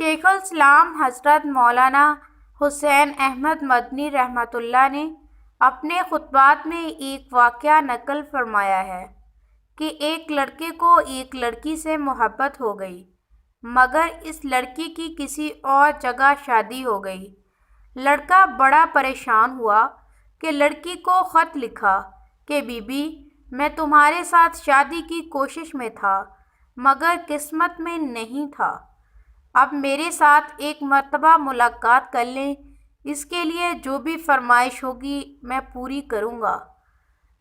شیخ الاسلام حضرت مولانا حسین احمد مدنی رحمۃ اللہ نے اپنے خطبات میں ایک واقعہ نقل فرمایا ہے کہ ایک لڑکے کو ایک لڑکی سے محبت ہو گئی، مگر اس لڑکی کی کسی اور جگہ شادی ہو گئی۔ لڑکا بڑا پریشان ہوا کہ لڑکی کو خط لکھا کہ بی بی، میں تمہارے ساتھ شادی کی کوشش میں تھا مگر قسمت میں نہیں تھا، اب میرے ساتھ ایک مرتبہ ملاقات کر لیں، اس کے لیے جو بھی فرمائش ہوگی میں پوری کروں گا۔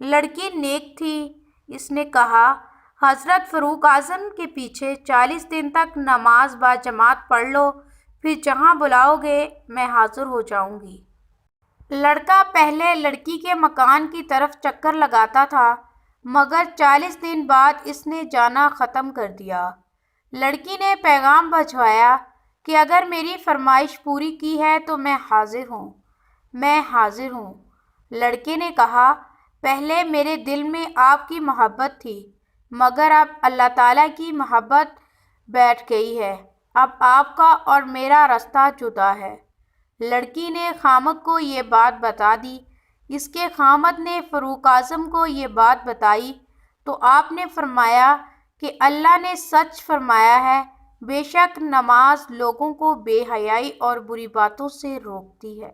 لڑکی نیک تھی، اس نے کہا، حضرت فاروق اعظم کے پیچھے 40 دن تک نماز باجماعت پڑھ لو، پھر جہاں بلاؤ گے میں حاضر ہو جاؤں گی۔ لڑکا پہلے لڑکی کے مکان کی طرف چکر لگاتا تھا مگر 40 دن بعد اس نے جانا ختم کر دیا۔ لڑکی نے پیغام بھجوایا کہ اگر میری فرمائش پوری کی ہے تو میں حاضر ہوں، میں حاضر ہوں۔ لڑکے نے کہا، پہلے میرے دل میں آپ کی محبت تھی مگر اب اللہ تعالیٰ کی محبت بیٹھ گئی ہے، اب آپ کا اور میرا رستہ جدا ہے۔ لڑکی نے خامد کو یہ بات بتا دی۔ اس کے خامد نے فاروق اعظم کو یہ بات بتائی تو آپ نے فرمایا کہ اللہ نے سچ فرمایا ہے، بے شک نماز لوگوں کو بے حیائی اور بری باتوں سے روکتی ہے۔